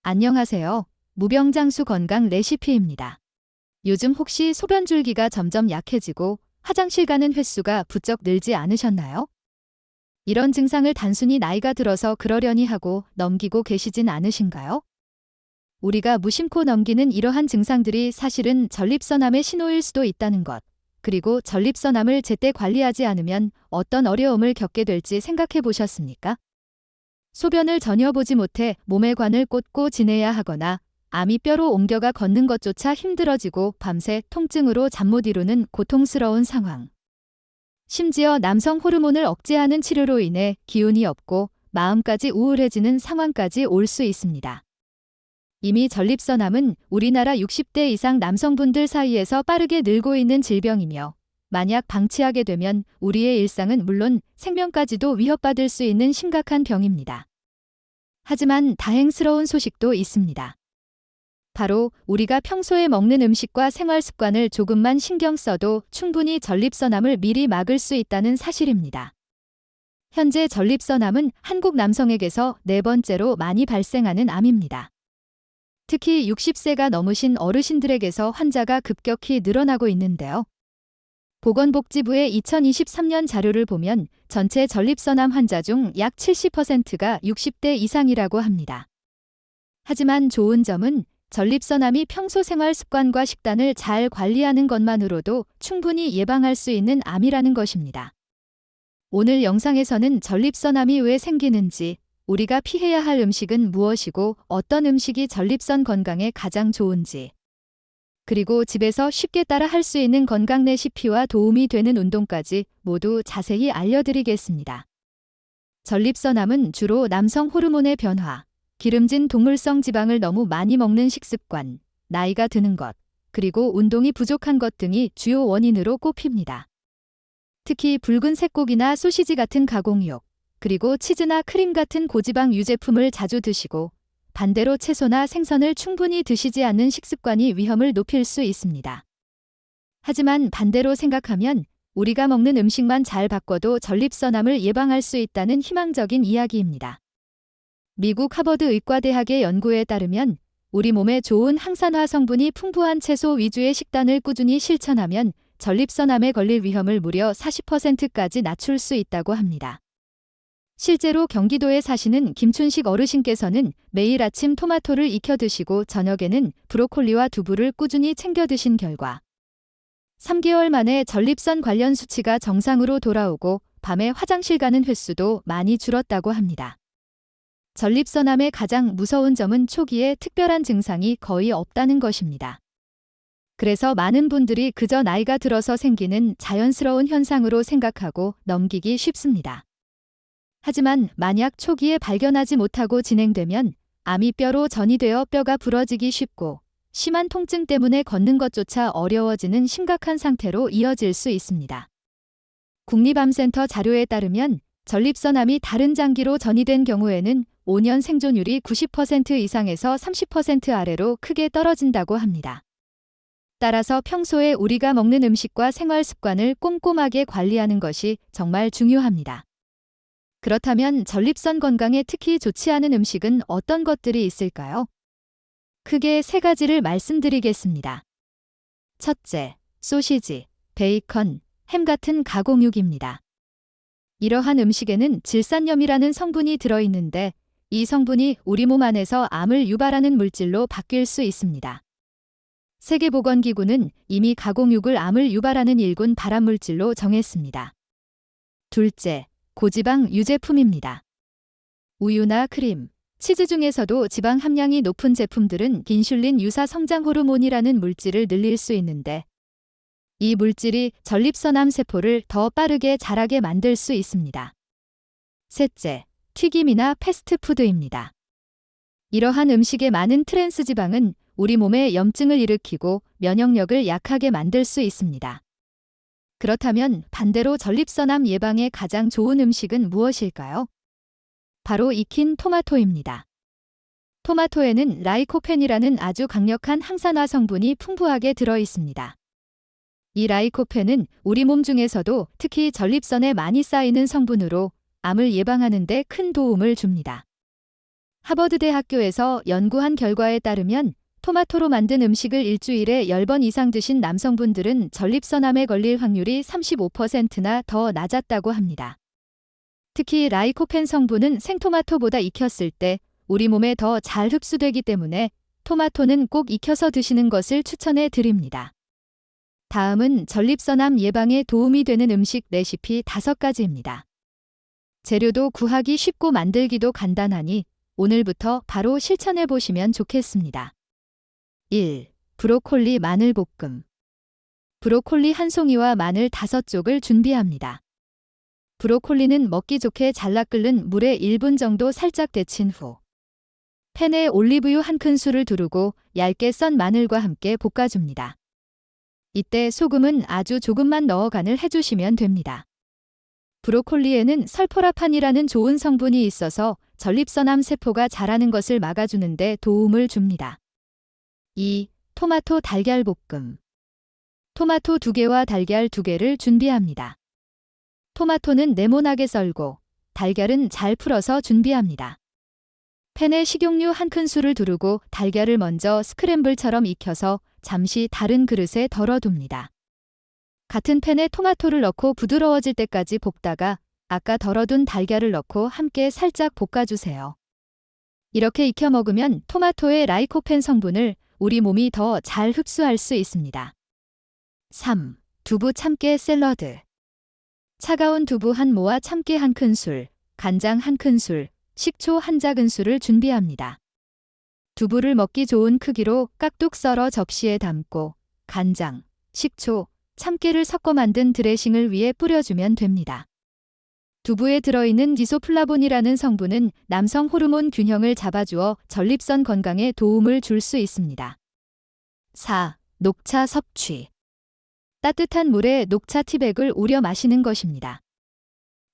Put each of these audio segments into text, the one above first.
안녕하세요. 무병장수 건강 레시피입니다. 요즘 혹시 소변줄기가 점점 약해지고 화장실 가는 횟수가 부쩍 늘지 않으셨나요? 이런 증상을 단순히 나이가 들어서 그러려니 하고 넘기고 계시진 않으신가요? 우리가 무심코 넘기는 이러한 증상들이 사실은 전립선암의 신호일 수도 있다는 것, 그리고 전립선암을 제때 관리하지 않으면 어떤 어려움을 겪게 될지 생각해 보셨습니까? 소변을 전혀 보지 못해 몸에 관을 꽂고 지내야 하거나 암이 뼈로 옮겨가 걷는 것조차 힘들어지고 밤새 통증으로 잠 못 이루는 고통스러운 상황. 심지어 남성 호르몬을 억제하는 치료로 인해 기운이 없고 마음까지 우울해지는 상황까지 올 수 있습니다. 이미 전립선암은 우리나라 60대 이상 남성분들 사이에서 빠르게 늘고 있는 질병이며 만약 방치하게 되면 우리의 일상은 물론 생명까지도 위협받을 수 있는 심각한 병입니다. 하지만 다행스러운 소식도 있습니다. 바로 우리가 평소에 먹는 음식과 생활 습관을 조금만 신경 써도 충분히 전립선암을 미리 막을 수 있다는 사실입니다. 현재 전립선암은 한국 남성에게서 네 번째로 많이 발생하는 암입니다. 특히 60세가 넘으신 어르신들에게서 환자가 급격히 늘어나고 있는데요. 보건복지부의 2023년 자료를 보면 전체 전립선암 환자 중 약 70%가 60대 이상이라고 합니다. 하지만 좋은 점은 전립선암이 평소 생활 습관과 식단을 잘 관리하는 것만으로도 충분히 예방할 수 있는 암이라는 것입니다. 오늘 영상에서는 전립선암이 왜 생기는지, 우리가 피해야 할 음식은 무엇이고 어떤 음식이 전립선 건강에 가장 좋은지, 그리고 집에서 쉽게 따라 할 수 있는 건강 레시피와 도움이 되는 운동까지 모두 자세히 알려드리겠습니다. 전립선암은 주로 남성 호르몬의 변화, 기름진 동물성 지방을 너무 많이 먹는 식습관, 나이가 드는 것, 그리고 운동이 부족한 것 등이 주요 원인으로 꼽힙니다. 특히 붉은 새고기나 소시지 같은 가공육, 그리고 치즈나 크림 같은 고지방 유제품을 자주 드시고 반대로 채소나 생선을 충분히 드시지 않는 식습관이 위험을 높일 수 있습니다. 하지만 반대로 생각하면 우리가 먹는 음식만 잘 바꿔도 전립선암을 예방할 수 있다는 희망적인 이야기입니다. 미국 하버드 의과대학의 연구에 따르면 우리 몸에 좋은 항산화 성분이 풍부한 채소 위주의 식단을 꾸준히 실천하면 전립선암에 걸릴 위험을 무려 40%까지 낮출 수 있다고 합니다. 실제로 경기도에 사시는 김춘식 어르신께서는 매일 아침 토마토를 익혀 드시고 저녁에는 브로콜리와 두부를 꾸준히 챙겨 드신 결과 3개월 만에 전립선 관련 수치가 정상으로 돌아오고 밤에 화장실 가는 횟수도 많이 줄었다고 합니다. 전립선암의 가장 무서운 점은 초기에 특별한 증상이 거의 없다는 것입니다. 그래서 많은 분들이 그저 나이가 들어서 생기는 자연스러운 현상으로 생각하고 넘기기 쉽습니다. 하지만 만약 초기에 발견하지 못하고 진행되면 암이 뼈로 전이되어 뼈가 부러지기 쉽고 심한 통증 때문에 걷는 것조차 어려워지는 심각한 상태로 이어질 수 있습니다. 국립암센터 자료에 따르면 전립선암이 다른 장기로 전이된 경우에는 5년 생존율이 90% 이상에서 30% 아래로 크게 떨어진다고 합니다. 따라서 평소에 우리가 먹는 음식과 생활 습관을 꼼꼼하게 관리하는 것이 정말 중요합니다. 그렇다면 전립선 건강에 특히 좋지 않은 음식은 어떤 것들이 있을까요? 크게 세 가지를 말씀드리겠습니다. 첫째, 소시지, 베이컨, 햄 같은 가공육입니다. 이러한 음식에는 질산염이라는 성분이 들어있는데 이 성분이 우리 몸 안에서 암을 유발하는 물질로 바뀔 수 있습니다. 세계보건기구는 이미 가공육을 암을 유발하는 1군 발암물질로 정했습니다. 둘째, 고지방 유제품입니다. 우유나 크림, 치즈 중에서도 지방 함량이 높은 제품들은 인슐린 유사 성장 호르몬이라는 물질을 늘릴 수 있는데 이 물질이 전립선암 세포를 더 빠르게 자라게 만들 수 있습니다. 셋째, 튀김이나 패스트푸드입니다. 이러한 음식의 많은 트랜스 지방은 우리 몸에 염증을 일으키고 면역력을 약하게 만들 수 있습니다. 그렇다면 반대로 전립선암 예방에 가장 좋은 음식은 무엇일까요? 바로 익힌 토마토입니다. 토마토에는 라이코펜이라는 아주 강력한 항산화 성분이 풍부하게 들어 있습니다. 이 라이코펜은 우리 몸 중에서도 특히 전립선에 많이 쌓이는 성분으로 암을 예방하는 데 큰 도움을 줍니다. 하버드대학교에서 연구한 결과에 따르면 토마토로 만든 음식을 일주일에 10번 이상 드신 남성분들은 전립선암에 걸릴 확률이 35%나 더 낮았다고 합니다. 특히 라이코펜 성분은 생토마토보다 익혔을 때 우리 몸에 더 잘 흡수되기 때문에 토마토는 꼭 익혀서 드시는 것을 추천해 드립니다. 다음은 전립선암 예방에 도움이 되는 음식 레시피 5가지입니다. 재료도 구하기 쉽고 만들기도 간단하니 오늘부터 바로 실천해 보시면 좋겠습니다. 1. 브로콜리 마늘볶음. 브로콜리 한 송이와 마늘 5쪽을 준비합니다. 브로콜리는 먹기 좋게 잘라 끓는 물에 1분 정도 살짝 데친 후 팬에 올리브유 1큰술을 두르고 얇게 썬 마늘과 함께 볶아줍니다. 이때 소금은 아주 조금만 넣어 간을 해주시면 됩니다. 브로콜리에는 설포라판이라는 좋은 성분이 있어서 전립선암 세포가 자라는 것을 막아주는 데 도움을 줍니다. 2. 토마토 달걀 볶음. 토마토 2개와 달걀 2개를 준비합니다. 토마토는 네모나게 썰고 달걀은 잘 풀어서 준비합니다. 팬에 식용유 1큰술을 두르고 달걀을 먼저 스크램블처럼 익혀서 잠시 다른 그릇에 덜어둡니다. 같은 팬에 토마토를 넣고 부드러워질 때까지 볶다가 아까 덜어둔 달걀을 넣고 함께 살짝 볶아주세요. 이렇게 익혀 먹으면 토마토의 라이코펜 성분을 우리 몸이 더 잘 흡수할 수 있습니다. 3. 두부 참깨 샐러드. 차가운 두부 한 모와 참깨 1큰술, 간장 1큰술, 식초 1작은술을 준비합니다. 두부를 먹기 좋은 크기로 깍둑 썰어 접시에 담고 간장, 식초, 참깨를 섞어 만든 드레싱을 위에 뿌려주면 됩니다. 두부에 들어있는 디소플라본이라는 성분은 남성 호르몬 균형을 잡아주어 전립선 건강에 도움을 줄 수 있습니다. 4. 녹차 섭취. 따뜻한 물에 녹차 티백을 우려 마시는 것입니다.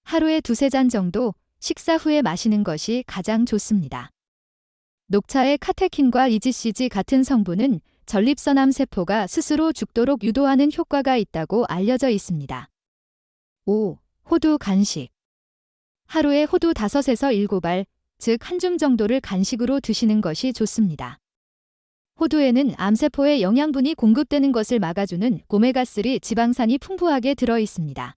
하루에 2-3잔 정도 식사 후에 마시는 것이 가장 좋습니다. 녹차의 카테킨과 EGCG 같은 성분은 전립선암 세포가 스스로 죽도록 유도하는 효과가 있다고 알려져 있습니다. 5. 호두 간식. 하루에 호두 5에서 7알, 즉 한 줌 정도를 간식으로 드시는 것이 좋습니다. 호두에는 암세포에 영양분이 공급되는 것을 막아주는 오메가3 지방산이 풍부하게 들어 있습니다.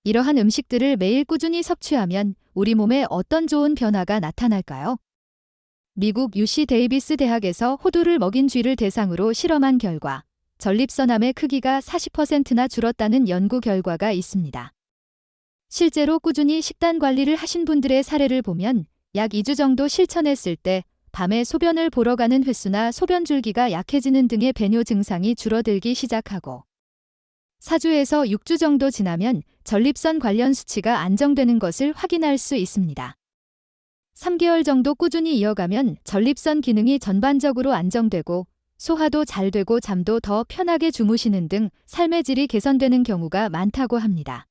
이러한 음식들을 매일 꾸준히 섭취하면 우리 몸에 어떤 좋은 변화가 나타날까요? 미국 UC 데이비스 대학에서 호두를 먹인 쥐를 대상으로 실험한 결과 전립선암의 크기가 40%나 줄었다는 연구 결과가 있습니다. 실제로 꾸준히 식단 관리를 하신 분들의 사례를 보면 약 2주 정도 실천했을 때 밤에 소변을 보러 가는 횟수나 소변 줄기가 약해지는 등의 배뇨 증상이 줄어들기 시작하고 4주에서 6주 정도 지나면 전립선 관련 수치가 안정되는 것을 확인할 수 있습니다. 3개월 정도 꾸준히 이어가면 전립선 기능이 전반적으로 안정되고 소화도 잘 되고 잠도 더 편하게 주무시는 등 삶의 질이 개선되는 경우가 많다고 합니다.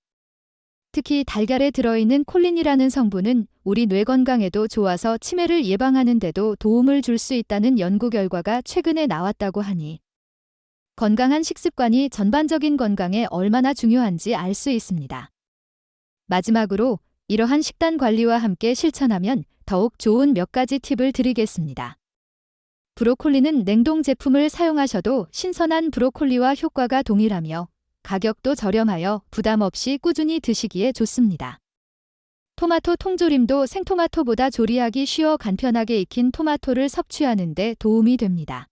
특히 달걀에 들어있는 콜린이라는 성분은 우리 뇌 건강에도 좋아서 치매를 예방하는 데도 도움을 줄 수 있다는 연구 결과가 최근에 나왔다고 하니 건강한 식습관이 전반적인 건강에 얼마나 중요한지 알 수 있습니다. 마지막으로 이러한 식단 관리와 함께 실천하면 더욱 좋은 몇 가지 팁을 드리겠습니다. 브로콜리는 냉동 제품을 사용하셔도 신선한 브로콜리와 효과가 동일하며 가격도 저렴하여 부담 없이 꾸준히 드시기에 좋습니다. 토마토 통조림도 생토마토보다 조리하기 쉬워 간편하게 익힌 토마토를 섭취하는 데 도움이 됩니다.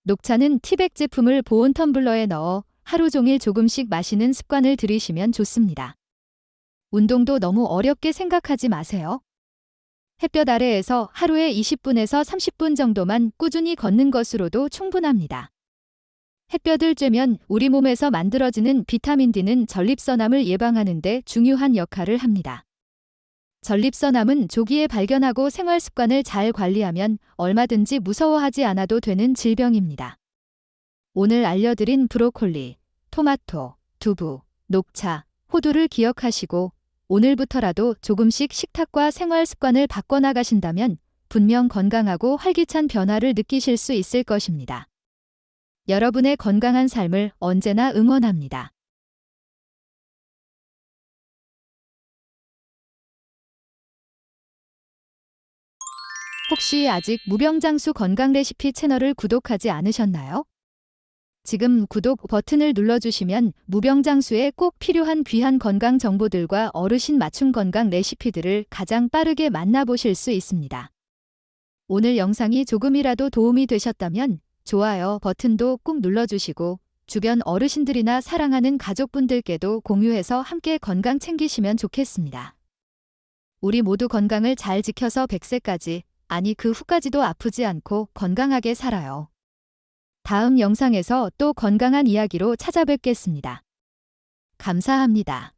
녹차는 티백 제품을 보온 텀블러에 넣어 하루 종일 조금씩 마시는 습관을 들이시면 좋습니다. 운동도 너무 어렵게 생각하지 마세요. 햇볕 아래에서 하루에 20분에서 30분 정도만 꾸준히 걷는 것으로도 충분합니다. 햇볕을 쬐면 우리 몸에서 만들어지는 비타민 D는 전립선암을 예방하는 데 중요한 역할을 합니다. 전립선암은 조기에 발견하고 생활 습관을 잘 관리하면 얼마든지 무서워하지 않아도 되는 질병입니다. 오늘 알려드린 브로콜리, 토마토, 두부, 녹차, 호두를 기억하시고 오늘부터라도 조금씩 식탁과 생활 습관을 바꿔나가신다면 분명 건강하고 활기찬 변화를 느끼실 수 있을 것입니다. 여러분의 건강한 삶을 언제나 응원합니다. 혹시 아직 무병장수 건강 레시피 채널을 구독하지 않으셨나요? 지금 구독 버튼을 눌러주시면 무병장수에 꼭 필요한 귀한 건강 정보들과 어르신 맞춤 건강 레시피들을 가장 빠르게 만나보실 수 있습니다. 오늘 영상이 조금이라도 도움이 되셨다면 좋아요 버튼도 꼭 눌러주시고 주변 어르신들이나 사랑하는 가족분들께도 공유해서 함께 건강 챙기시면 좋겠습니다. 우리 모두 건강을 잘 지켜서 100세까지, 아니 그 후까지도 아프지 않고 건강하게 살아요. 다음 영상에서 또 건강한 이야기로 찾아뵙겠습니다. 감사합니다.